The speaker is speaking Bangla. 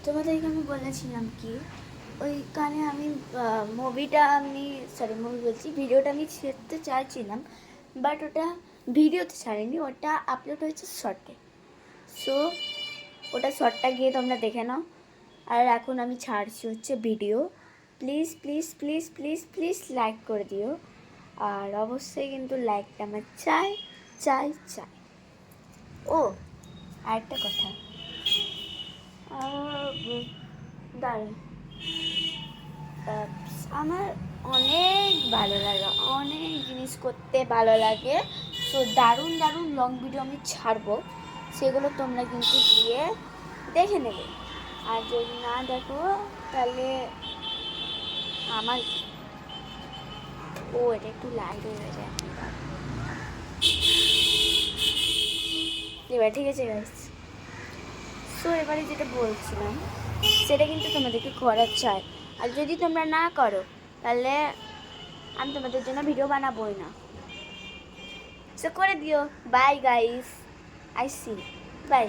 তোমাদেরকে আমি বলেছিলাম কি ওইখানে আমি মুভি বলছি, ভিডিওটা আমি ছেড়তে চাইছিলাম, বাট ওটা ভিডিওতে ছাড়িনি, ওটা আপলোড হয়েছে শর্টে। সো ওটা শর্টটা গিয়ে তোমরা দেখে নাও। আর এখন আমি ছাড়ছি হচ্ছে video. Please please please please please like করে দিও। আর অবশ্যই কিন্তু লাইকটা আমার চাই চাই চাই। ও আরেকটা কথা, দাঁড়ান, আমার অনেক ভালো লাগে, অনেক জিনিস করতে ভালো লাগে। তো দারুণ দারুণ লং ভিডিও আমি ছাড়বো, সেগুলো তোমরা কিন্তু গিয়ে দেখে নেবে। আর যদি না দেখো তাহলে আমার এটা একটু লাইট হয়ে যায় এবার, ঠিক আছে গাইস। সো এবারে যেটা বলছিলাম সেটা কিন্তু তোমাদেরকে করার চাই। আর যদি তোমরা না করো তাহলে আমি তোমাদের জন্য ভিডিও বানাবোই না। সো করে দিও। Bye guys, I see, by.